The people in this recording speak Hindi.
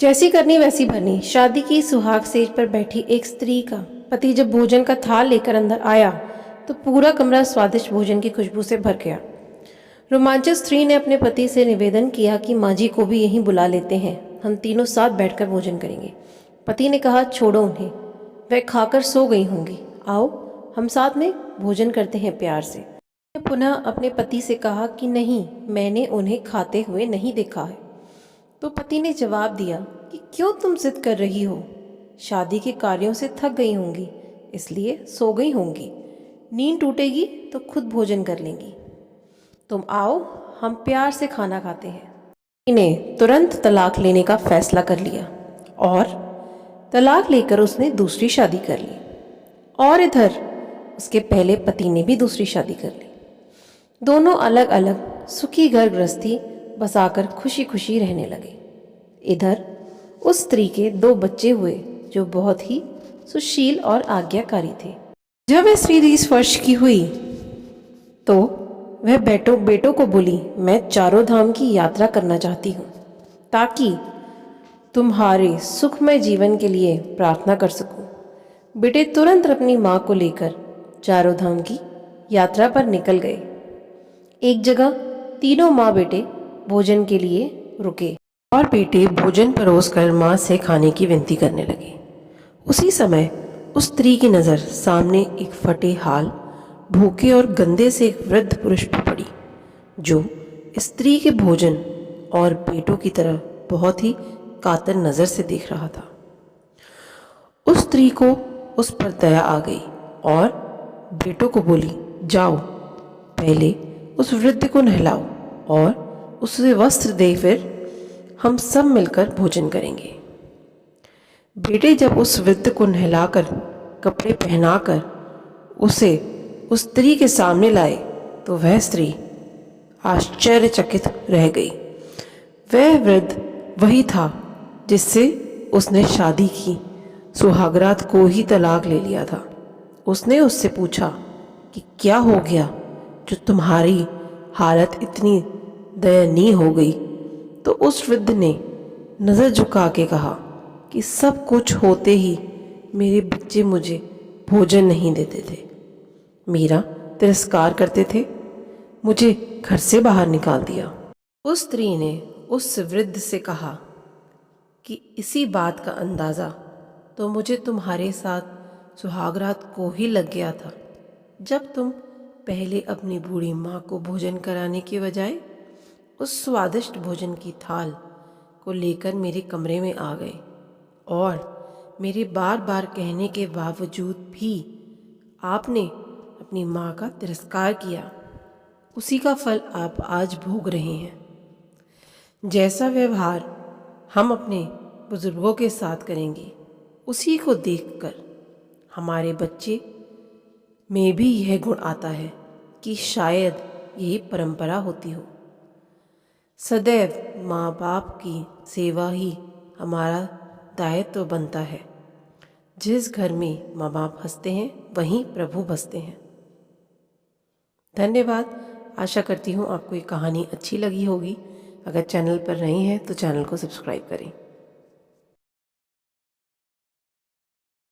जैसी करनी वैसी भरनी। शादी की सुहाग सेज पर बैठी एक स्त्री का पति जब भोजन का थाल लेकर अंदर आया तो पूरा कमरा स्वादिष्ट भोजन की खुशबू से भर गया। रोमांचित स्त्री ने अपने पति से निवेदन किया कि माँ जी को भी यहीं बुला लेते हैं, हम तीनों साथ बैठकर भोजन करेंगे। पति ने कहा, छोड़ो उन्हें, वह खाकर सो गई होंगी, आओ हम साथ में भोजन करते हैं प्यार से। पुनः अपने पति से कहा कि नहीं, मैंने उन्हें खाते हुए नहीं देखा है। तो पति ने जवाब दिया कि क्यों तुम जिद कर रही हो, शादी के कार्यों से थक गई होंगी इसलिए सो गई होंगी, नींद टूटेगी तो खुद भोजन कर लेंगी, तुम आओ हम प्यार से खाना खाते हैं। पति ने तुरंत तलाक लेने का फैसला कर लिया और तलाक लेकर उसने दूसरी शादी कर ली और इधर उसके पहले पति ने भी दूसरी शादी कर ली। दोनों अलग अलग सुखी घर गृहस्थी बसाकर खुशी खुशी रहने लगे। इधर उस स्त्री के 2 बच्चे हुए जो बहुत ही सुशील और आज्ञाकारी थे। जब वह स्त्री 30 वर्ष की हुई तो वह बेटों को बोली, मैं चारों धाम की यात्रा करना चाहती हूँ ताकि तुम्हारे सुखमय जीवन के लिए प्रार्थना कर सकूं। बेटे तुरंत अपनी माँ को लेकर चारों धाम की यात्रा पर निकल गए। एक जगह तीनों माँ बेटे भोजन के लिए रुके और बेटे भोजन परोसकर माँ से खाने की विनती करने लगे। उसी समय उस स्त्री की नज़र सामने एक फटे हाल, भूखे और गंदे से एक वृद्ध पुरुष पर पड़ी जो स्त्री के भोजन और बेटों की तरफ बहुत ही कातर नज़र से देख रहा था। उस स्त्री को उस पर दया आ गई और बेटों को बोली, जाओ पहले उस वृद्ध को नहलाओ और उसे वस्त्र दे, फिर हम सब मिलकर भोजन करेंगे। बेटे जब उस वृद्ध को नहलाकर कपड़े पहनाकर उसे उस स्त्री के सामने लाए तो वह स्त्री आश्चर्यचकित रह गई। वह वृद्ध वही था जिससे उसने शादी की सुहागरात को ही तलाक ले लिया था। उसने उससे पूछा कि क्या हो गया जो तुम्हारी हालत इतनी दयनीय हो गई। तो उस वृद्ध ने नज़र झुका के कहा कि सब कुछ होते ही मेरे बच्चे मुझे भोजन नहीं देते थे, मेरा तिरस्कार करते थे, मुझे घर से बाहर निकाल दिया। उस स्त्री ने उस वृद्ध से कहा कि इसी बात का अंदाज़ा तो मुझे तुम्हारे साथ सुहागरात को ही लग गया था, जब तुम पहले अपनी बूढ़ी माँ को भोजन कराने के बजाय उस स्वादिष्ट भोजन की थाल को लेकर मेरे कमरे में आ गए और मेरे बार बार कहने के बावजूद भी आपने अपनी माँ का तिरस्कार किया। उसी का फल आप आज भोग रहे हैं। जैसा व्यवहार हम अपने बुजुर्गों के साथ करेंगे, उसी को देखकर हमारे बच्चे में भी यह गुण आता है कि शायद यही परंपरा होती हो। सदैव माँ बाप की सेवा ही हमारा दायित्व बनता है। जिस घर में माँ बाप हंसते हैं वहीं प्रभु बसते हैं। धन्यवाद। आशा करती हूँ आपको ये कहानी अच्छी लगी होगी। अगर चैनल पर नए हैं तो चैनल को सब्सक्राइब करें।